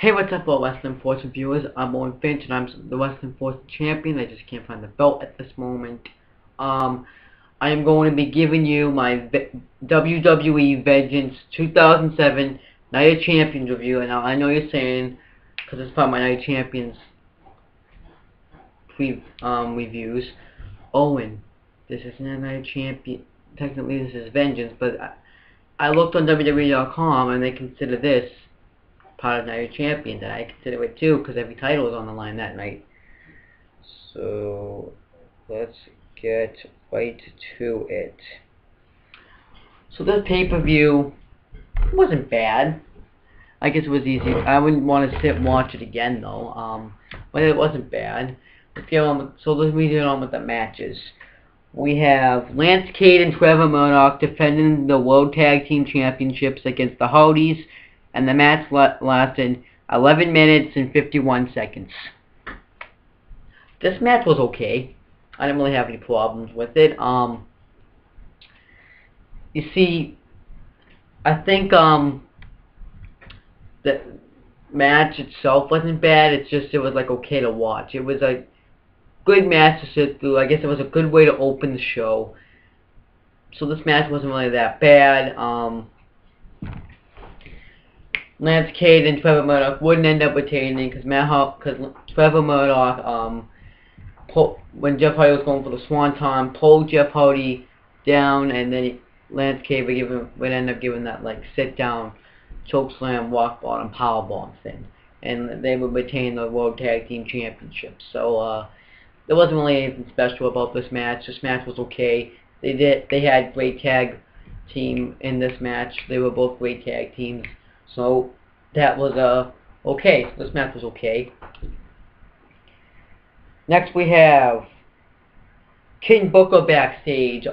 Hey, what's up, all Wrestling Force viewers? I'm Owen Finch, and I'm the Wrestling Force champion. I just can't find the belt at this moment. I am going to be giving you my WWE Vengeance 2007 Night of Champions review. And now I know you're saying, because it's part of my Night of Champions reviews, Owen, this isn't a Night of Champions. Technically, this is Vengeance, but I looked on WWE.com, and they consider this part of Night of Champions, and I consider it too, because every title was on the line that night. So, let's get right to it. So this pay-per-view wasn't bad. I guess it was easy. I wouldn't want to sit and watch it again, though. But it wasn't bad. So let's get on with the matches. We have Lance Cade and Trevor Murdoch defending the World Tag Team Championships against the Hardys, and the match lasted 11 minutes and 51 seconds. This match was okay. I didn't really have any problems with it. You see, I think the match itself wasn't bad. It's just it was like okay to watch. It was a good match to sit through. I guess it was a good way to open the show. So this match wasn't really that bad. Lance Cade and Trevor Murdoch wouldn't end up retaining because Trevor Murdoch, when Jeff Hardy was going for the Swanton, pulled Jeff Hardy down, and then Lance Cade would end up giving that like sit down, choke slam, walk bottom, power bomb thing, and they would retain the World Tag Team Championship. So there wasn't really anything special about this match. This match was okay. They had great tag team in this match. They were both great tag teams. So that was okay. This match was okay. Next we have King Booker backstage.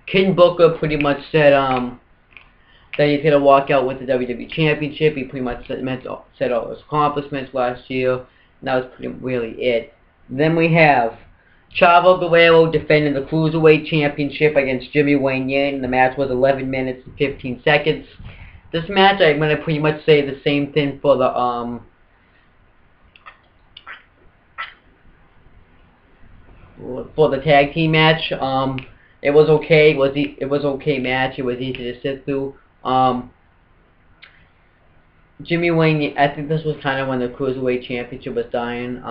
King Booker pretty much said that he's gonna walk out with the WWE Championship. He pretty much said all his accomplishments last year. And that was really it. Then we have Chavo Guerrero defending the Cruiserweight Championship against Jimmy Wayne Yin. The match was 11 minutes and 15 seconds. This match, I'm going to pretty much say the same thing for the tag team match. It was okay. It was okay match. It was easy to sit through. Jimmy Wayne, I think this was kind of when the Cruiserweight Championship was dying.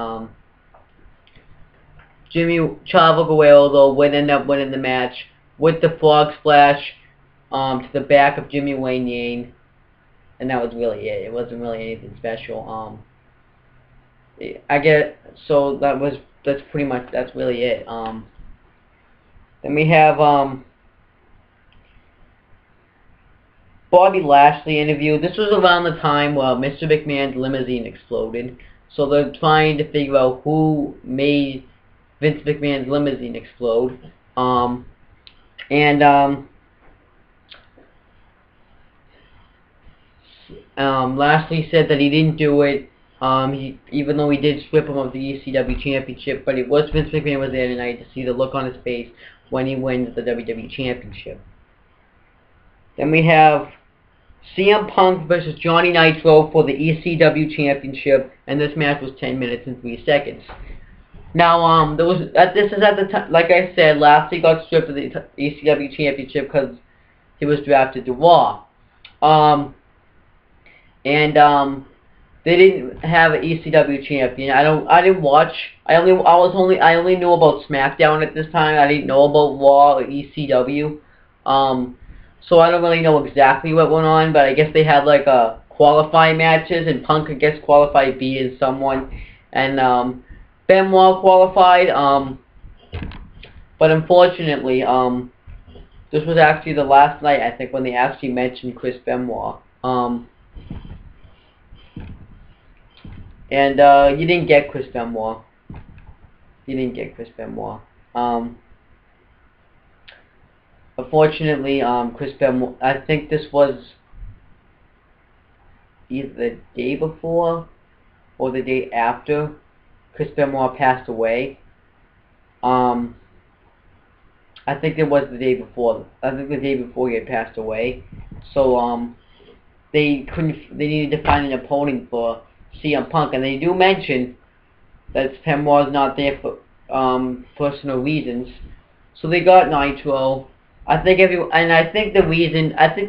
Chavo Guerrero, though, would end up winning the match with the frog splash to the back of Jimmy Wayne Yin, and that was really it. It wasn't really anything special. That's really it. Then we have Bobby Lashley interview. This was around the time where Mr. McMahon's limousine exploded, so they're trying to figure out who made Vince McMahon's limousine explode. Lashley said that he didn't do it, even though he did strip him of the ECW Championship, but it was Vince McMahon was there tonight to see the look on his face when he wins the WWE Championship. Then we have CM Punk versus Johnny Nitro for the ECW Championship, and this match was 10 minutes and 3 seconds. Now, this is at the time, like I said, Lashley got stripped of the ECW Championship because he was drafted to Raw. They didn't have an ECW champion. I didn't watch. I only knew about SmackDown at this time. I didn't know about Raw or ECW. So I don't really know exactly what went on, but I guess they had like qualifying matches, and Punk I guess qualified beating someone, and Benoit qualified. But unfortunately, this was actually the last night, I think, when they actually mentioned Chris Benoit. You didn't get Chris Benoit. Unfortunately, Chris Benoit, I think this was either the day before or the day after Chris Benoit passed away. I think it was the day before. I think the day before he had passed away. So, they needed to find an opponent for CM Punk, and they do mention that Benoit's not there for personal reasons, so they got Nitro. I think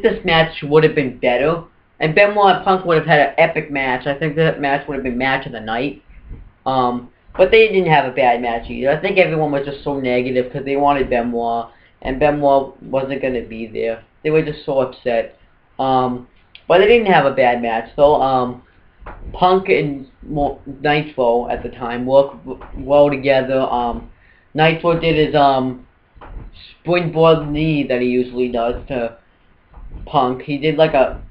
this match would have been better, and Benoit and Punk would have had an epic match. I think that match would have been match of the night. But they didn't have a bad match either. I think everyone was just so negative because they wanted Benoit, and Benoit wasn't going to be there. They were just so upset. But they didn't have a bad match, though. Punk and Nitro at the time worked well together. Nitro did his springboard knee that he usually does to Punk. He did like a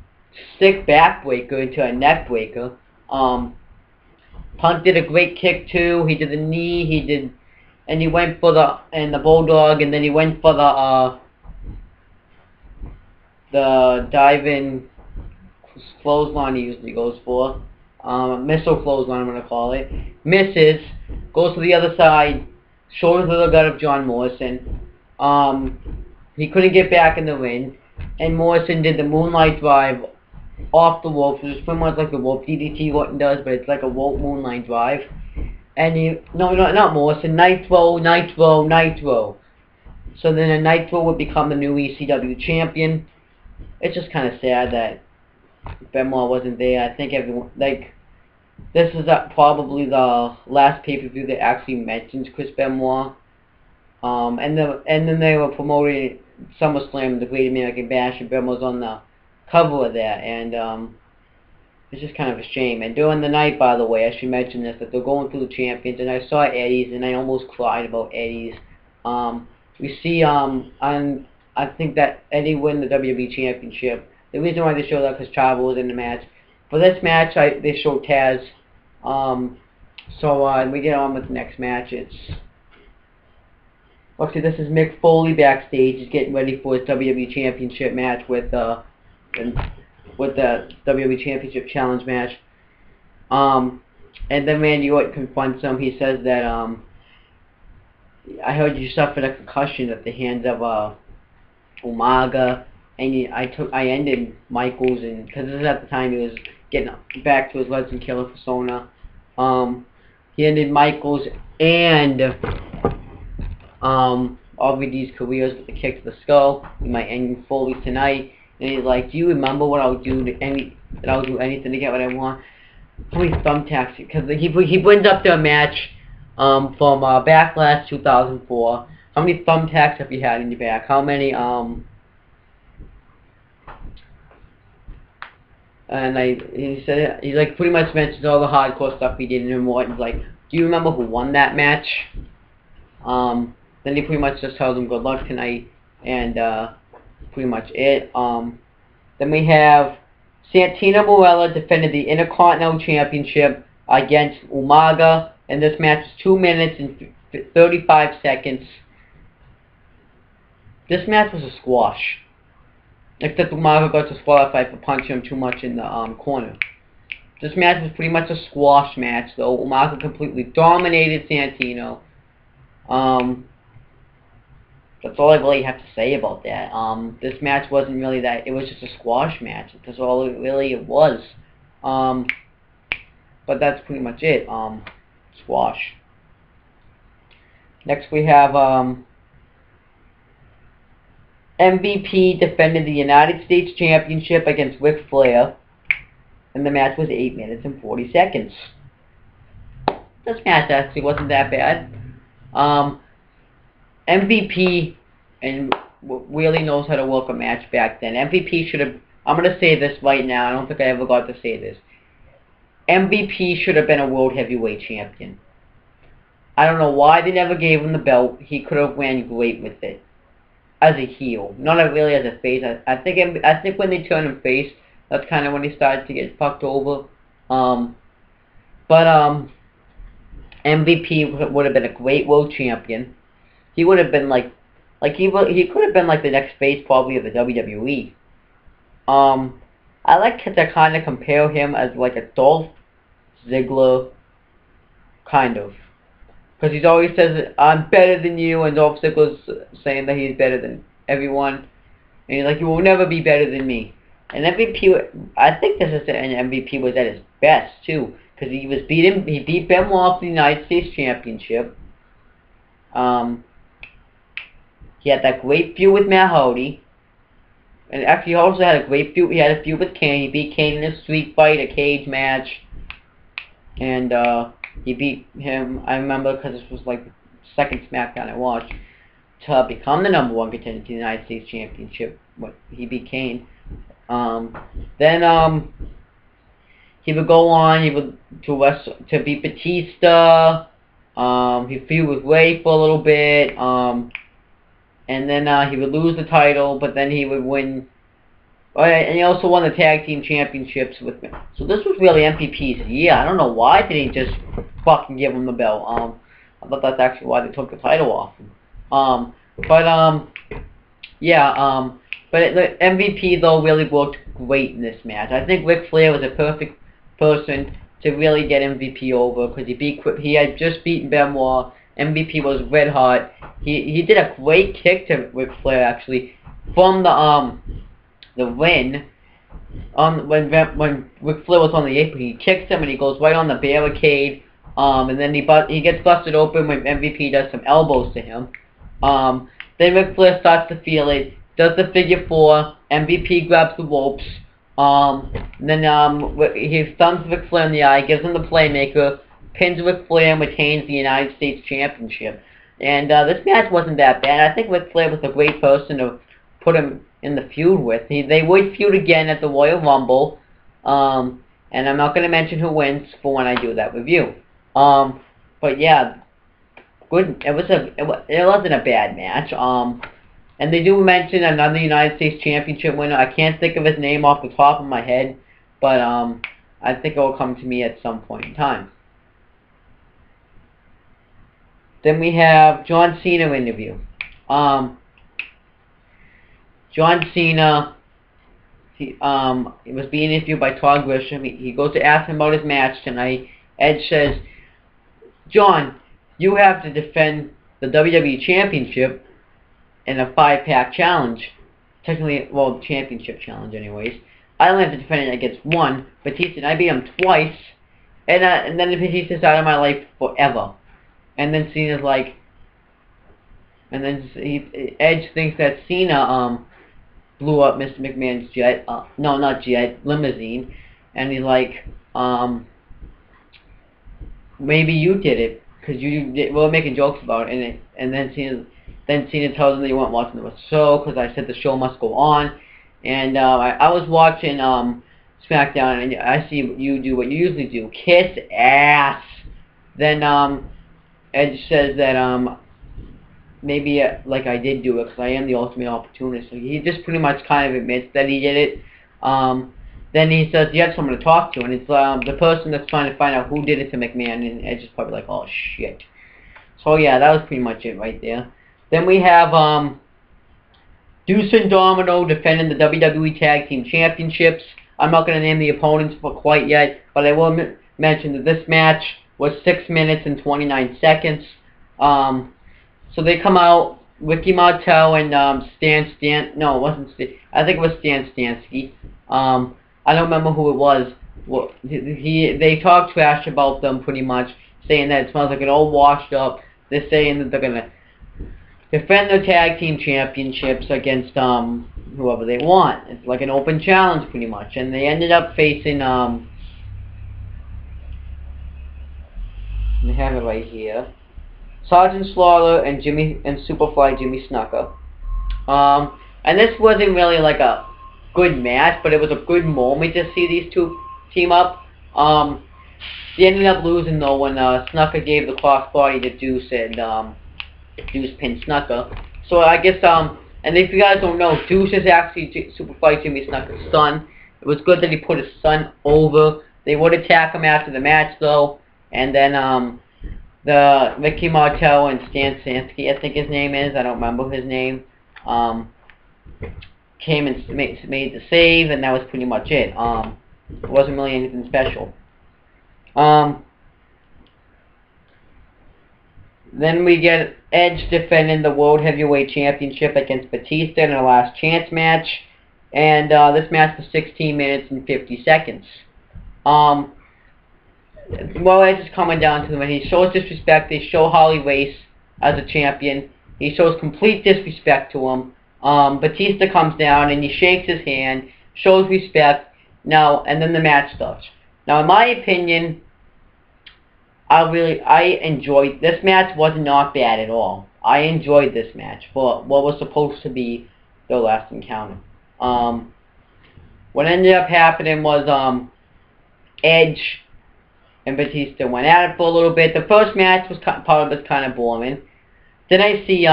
sick backbreaker into a neck breaker. Punk did a great kick too. He did the knee. And he went for the bulldog, and then he went for the diving clothesline he usually goes for. Missile clothesline, I'm gonna call it. Misses. Goes to the other side. Shoulder to the gut of John Morrison. He couldn't get back in the ring, and Morrison did the Moonlight Drive off the ropes, which is pretty much like the rope DDT Orton does, but it's like a rope Moonlight Drive. And not Morrison, Nitro. So then a Nitro would become the new ECW champion. It's just kind of sad that Benoit wasn't there. I think everyone, this is probably the last pay-per-view that actually mentions Chris Benoit. And then they were promoting SummerSlam, the Great American Bash, and Benoit was on the cover of that, and it's just kind of a shame. And during the night, by the way, I should mention this, that they're going through the champions, and I saw Eddie's, and I almost cried about Eddie's. We see, I think that Eddie won the WWE Championship. The reason why they showed that because Chavo was in the match. For this match, they showed Taz. So we get on with the next match. This is Mick Foley backstage. He's getting ready for his WWE Championship match with the WWE Championship Challenge match. And then Randy Orton confronts him. He says that, I heard you suffered a concussion at the hands of Umaga, and I ended Michaels, and because this is at the time he was getting back to his Legend Killer persona. He ended Michaels and RVD's careers with a kick to the skull. He might end Foley tonight. And he's like, do you remember what I would do that I would do anything to get what I want? How many thumbtacks? Because he brings up their match from Backlash 2004. How many thumbtacks have you had in your back? How many and he like pretty much mentions all the hardcore stuff he did, and Morton's like, do you remember who won that match? Then he pretty much just tells him good luck tonight, and pretty much it. Then we have Santino Marella defended the Intercontinental Championship against Umaga, and this match was 2 minutes and 35 seconds. This match was a squash, except Umaga got disqualified for punching him too much in the corner. This match was pretty much a squash match, though. Umaga completely dominated Santino. That's all I really have to say about that. This match wasn't really that. It was just a squash match. That's all it really was. But that's pretty much it. Squash. Next we have MVP defended the United States Championship against Ric Flair, and the match was 8 minutes and 40 seconds. This match actually wasn't that bad. MVP and really knows how to work a match back then. MVP should have, I'm going to say this right now, I don't think I ever got to say this. MVP should have been a World Heavyweight Champion. I don't know why they never gave him the belt. He could have ran great with it. As a heel. Not really as a face. I think when they turned him face, that's kind of when he started to get fucked over. MVP would have been a great world champion. He would have been he could have been like the next face probably of the WWE. I like to kind of compare him as like a Dolph Ziggler, kind of. Because he always says, I'm better than you, and Dolph Ziggler's saying that he's better than everyone. And he's like, you will never be better than me. And MVP, I think this is an MVP was at his best too, because he beat Benoit for the United States Championship. He had that great feud with Matt Hardy, and actually he also had a great feud. He had a feud with Kane. He beat Kane in a street fight, a cage match, and he beat him. I remember because this was like the second SmackDown I watched to become the #1 contender to the United States Championship. He beat Kane. Then he would go on. He would to beat Batista. He feud with Ray for a little bit. And then he would lose the title, but then he would win. And he also won the tag team championships with me. So this was really MVP's year. I don't know why they didn't just fucking give him the belt. I thought that's actually why they took the title off him. But the MVP though really worked great in this match. I think Ric Flair was a perfect person to really get MVP over because he had just beaten Benoit. MVP was red hot. He did a great kick to Ric Flair actually from the win. When Ric Flair was on the apron, he kicks him and he goes right on the barricade. And then he gets busted open when MVP does some elbows to him. Then Ric Flair starts to feel it, does the figure 4. MVP grabs the ropes. Then he stuns Ric Flair in the eye, gives him the playmaker, pins Ric Flair and retains the United States Championship. And this match wasn't that bad. I think Ric Flair was a great person to put him in the feud with. They would feud again at the Royal Rumble. And I'm not going to mention who wins for when I do that review. But yeah, good. It wasn't a bad match. And they do mention another United States Championship winner. I can't think of his name off the top of my head, but I think it will come to me at some point in time. Then we have John Cena interview. John Cena, he was being interviewed by Todd Grisham. He goes to ask him about his match tonight. Edge says, "John, you have to defend the WWE Championship in a 5-pack challenge. Technically, well, championship challenge anyways. I only have to defend it against one. Batista, and I beat him twice. And then Batista's out of my life forever." And then Cena's like, and then Edge thinks that Cena blew up Mr. McMahon's jet. No, not jet, limousine. And he's like, maybe you did it because we were making jokes about it. And then Cena tells him that he wasn't watching the show because I said the show must go on. And I was watching SmackDown, and I see what you usually do, kiss ass. Then Edge says that maybe like I did do it because I am the ultimate opportunist. So he just pretty much kind of admits that he did it. Then he says you have someone to talk to, and it's the person that's trying to find out who did it to McMahon, and Edge is probably like, oh shit. So yeah, that was pretty much it right there. Then we have Deuce and Domino defending the WWE Tag Team Championships. I'm not going to name the opponents quite yet, but I will mention that this match was 6 minutes and 29 seconds. So they come out, Ricky Martel and no, it wasn't Stan, I think it was Stan Stansky. I don't remember who it was. Well, they talk trash about them pretty much, saying that it smells like an old washed up. They're saying that they're going to defend their tag team championships against whoever they want. It's like an open challenge pretty much. And they ended up facing they have it right here, Sergeant Slaughter and Superfly Jimmy Snuka. And this wasn't really like a good match, but it was a good moment to see these two team up. They ended up losing though when Snuka gave the crossbody to Deuce, and Deuce pinned Snuka. So I guess and if you guys don't know, Deuce is actually Superfly Jimmy Snuka's son. It was good that he put his son over. They would attack him after the match though. And then the Ricky Martel and Stan Stansky, I think his name is, I don't remember his name, came and made the save, and that was pretty much it. It wasn't really anything special. Then we get Edge defending the World Heavyweight Championship against Batista in a last chance match. And this match was 16 minutes and 50 seconds. Well, Edge is coming down to him, and he shows disrespect. They show Harley Race as a champion. He shows complete disrespect to him. Batista comes down and he shakes his hand, shows respect. Now, and then the match starts. Now, in my opinion, I enjoyed this match. Was not bad at all. I enjoyed this match for what was supposed to be the last encounter. What ended up happening was Edge and Batista went at it for a little bit. The first match was part of it kind of boring. Then I see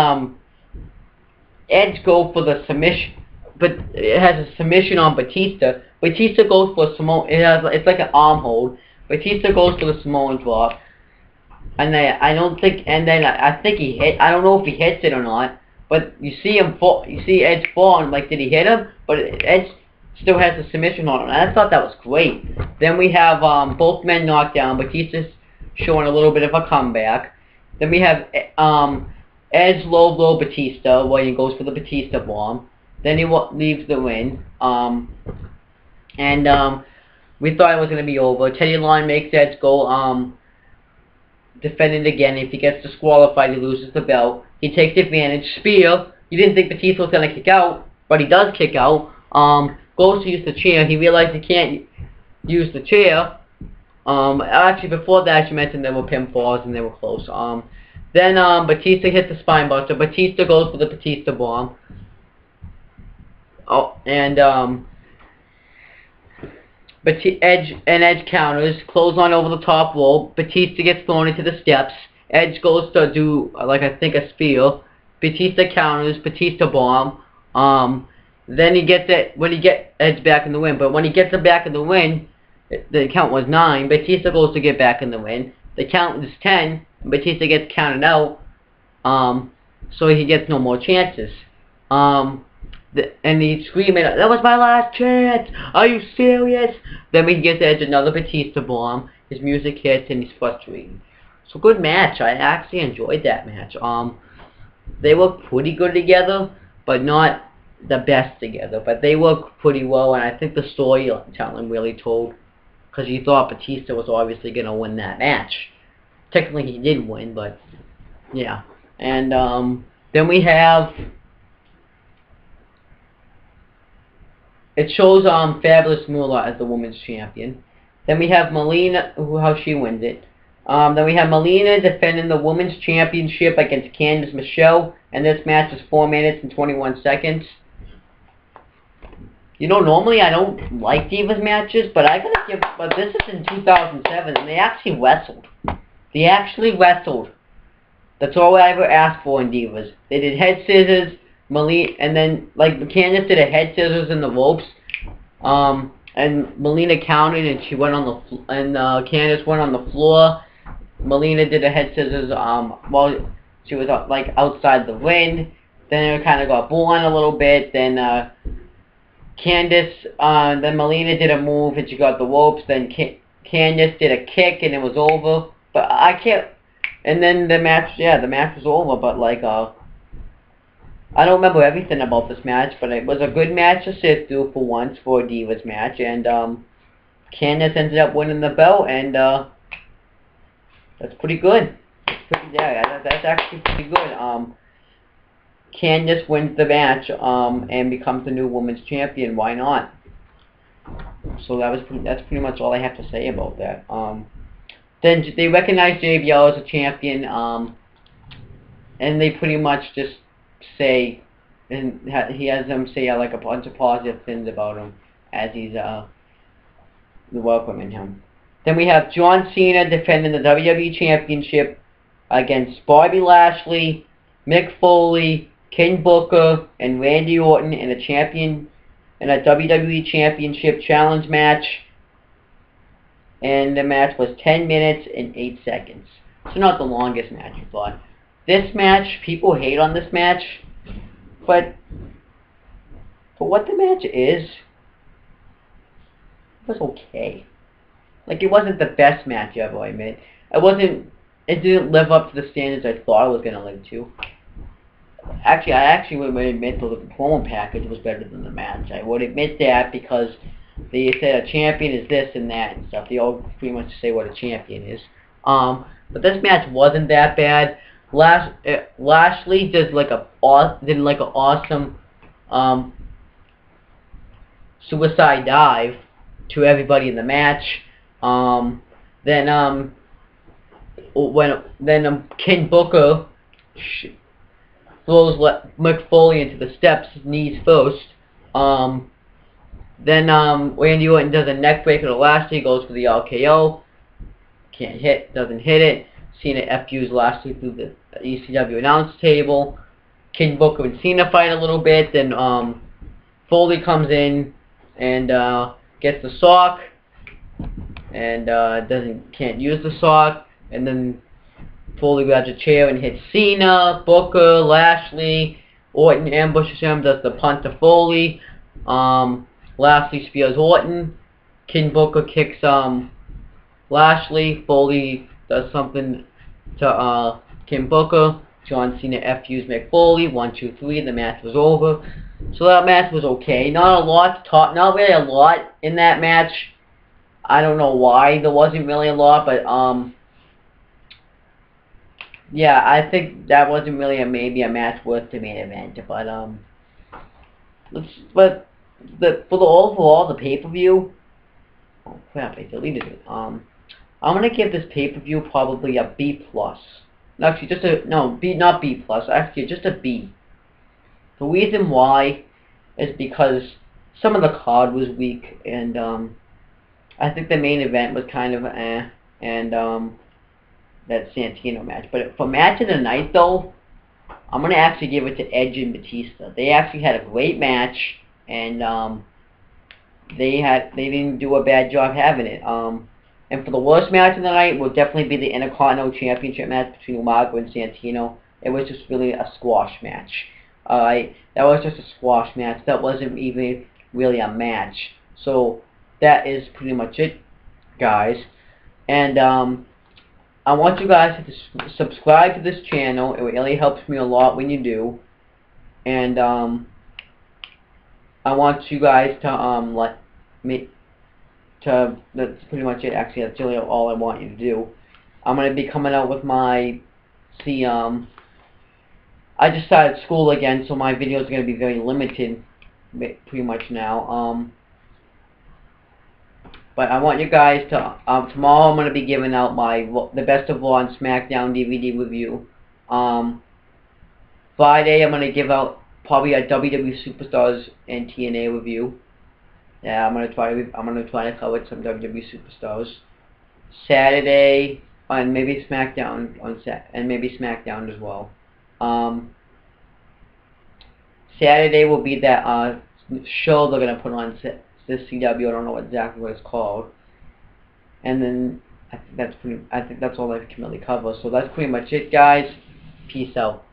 Edge go for the submission, but it has a submission on Batista. Batista goes for a Samoan. It's like an arm hold. Batista goes for the Samoan drop, and I think he hit. I don't know if he hits it or not, but you see him fall. You see Edge fall, and like, did he hit him? But Edge still has the submission on him, and I thought that was great. Then we have both men knocked down. Batista's showing a little bit of a comeback. Then we have Edge low blow Batista, where he goes for the Batista bomb. Then he leaves the ring. We thought it was going to be over. Teddy Long makes Edge go defend it again. If he gets disqualified, he loses the belt. He takes advantage. Spear. You didn't think Batista was going to kick out, but he does kick out. Goes to use the chair. He realized he can't use the chair. Actually, before that, you mentioned there were pinfalls and they were close. Then Batista hits the spine buster. Batista goes for the Batista bomb. Edge counters, clothesline over the top rope. Batista gets thrown into the steps. Edge goes to do, like, I think a spear. Batista counters, Batista bomb. Then he gets it when he gets Edge back in the win. But when he gets it back in the win, the count was 9. Batista goes to get back in the win. The count is 10. Batista gets counted out. So he gets no more chances. And he's screaming, "That was my last chance! Are you serious?" Then we get Edge another Batista bomb. His music hits and he's frustrated. So good match. I actually enjoyed that match. They work pretty good together, but not the best together. But they work pretty well, and I think the storytelling really told, because you thought Batista was obviously going to win that match. Technically he did win, but yeah. And then we have, it shows Fabulous Moolah as the women's champion. Then we have Melina, how she wins it. Then we have Melina defending the women's championship against Candice Michelle, and this match is 4 minutes and 21 seconds. You know, normally I don't like Divas matches, but I gotta give. But this is in 2007, and they actually wrestled. They actually wrestled. That's all I ever asked for in Divas. They did head scissors, Melina, and then like Candice did a head scissors in the ropes. And Melina counted, and she went on the and Candice went on the floor. Melina did a head scissors while she was like outside the ring. Then it kind of got blown a little bit. Then Candice, then Melina did a move and she got the ropes. Then Candice did a kick and it was over. But I can't. And then the match, yeah, the match was over. But like I don't remember everything about this match, but it was a good match to sit through for once for a Divas match. And Candice ended up winning the belt, and that's pretty good. That's actually pretty good. Candice wins the match and becomes the new women's champion. Why not? So that's pretty much all I have to say about that. Then they recognize JBL as a champion, and they pretty much just say, and he has them say like a bunch of positive things about him as he's welcoming him. Then we have John Cena defending the WWE Championship against Bobby Lashley, Mick Foley, King Booker, and Randy Orton in a WWE Championship Challenge match. And the match was 10 minutes and 8 seconds. So not the longest match you thought. This match, people hate on this match, but for what the match is, it was okay. Like, it wasn't the best match ever, I admit. It didn't live up to the standards I thought it was going to live to. Actually, I actually would admit that the promo package was better than the match. I would admit that because they said a champion is this and that and stuff. They all pretty much say what a champion is. But this match wasn't that bad. Lashley did like an awesome suicide dive to everybody in the match. Then King Booker throws Mick Foley into the steps, knees first. Then Randy Orton does a neck breaker to Lashley, goes for the RKO. Doesn't hit it. Cena FUs Lashley through the ECW announce table. King Booker and Cena fight a little bit. Then Foley comes in and gets the sock, and can't use the sock. And then Foley grabs a chair and hits Cena, Booker, Lashley. Orton ambushes him, does the punt to Foley. Lashley spears Orton. King Booker kicks Lashley. Foley does something to King Booker. John Cena FUs Mick Foley. 1, 2, 3. The match was over. So that match was okay. Not a lot to talk. Not really a lot in that match. I don't know why there wasn't really a lot, but yeah, I think that wasn't really maybe a match worth the main event. But for the overall, the pay-per-view, oh crap, I deleted it. I'm gonna give this pay-per-view probably a B+. Actually, not B+. Actually, just a B. The reason why is because some of the card was weak, and I think the main event was kind of and that Santino match. But for match of the night, though, I'm gonna actually give it to Edge and Batista. They actually had a great match, and they didn't do a bad job having it. And for the worst match of the night will definitely be the Intercontinental Championship match between Umaga and Santino. It was just really a squash match. Alright, that was just a squash match. That wasn't even really a match. So that is pretty much it, guys. And I want you guys to subscribe to this channel. It really helps me a lot when you do. And I want you guys to that's pretty much it. Actually, that's really all I want you to do. I'm gonna be coming out with my I just started school again, so my videos are gonna be very limited, pretty much now. But I want you guys to tomorrow I'm gonna be giving out the Best of Raw and SmackDown DVD review. Friday I'm gonna give out probably a WWE Superstars and TNA review. Yeah, I'm gonna try to cover some WWE Superstars. Saturday and maybe SmackDown and maybe SmackDown as well. Saturday will be that show they're gonna put on this CW. I don't know exactly what it's called. And then I think that's all I can really cover. So that's pretty much it, guys. Peace out.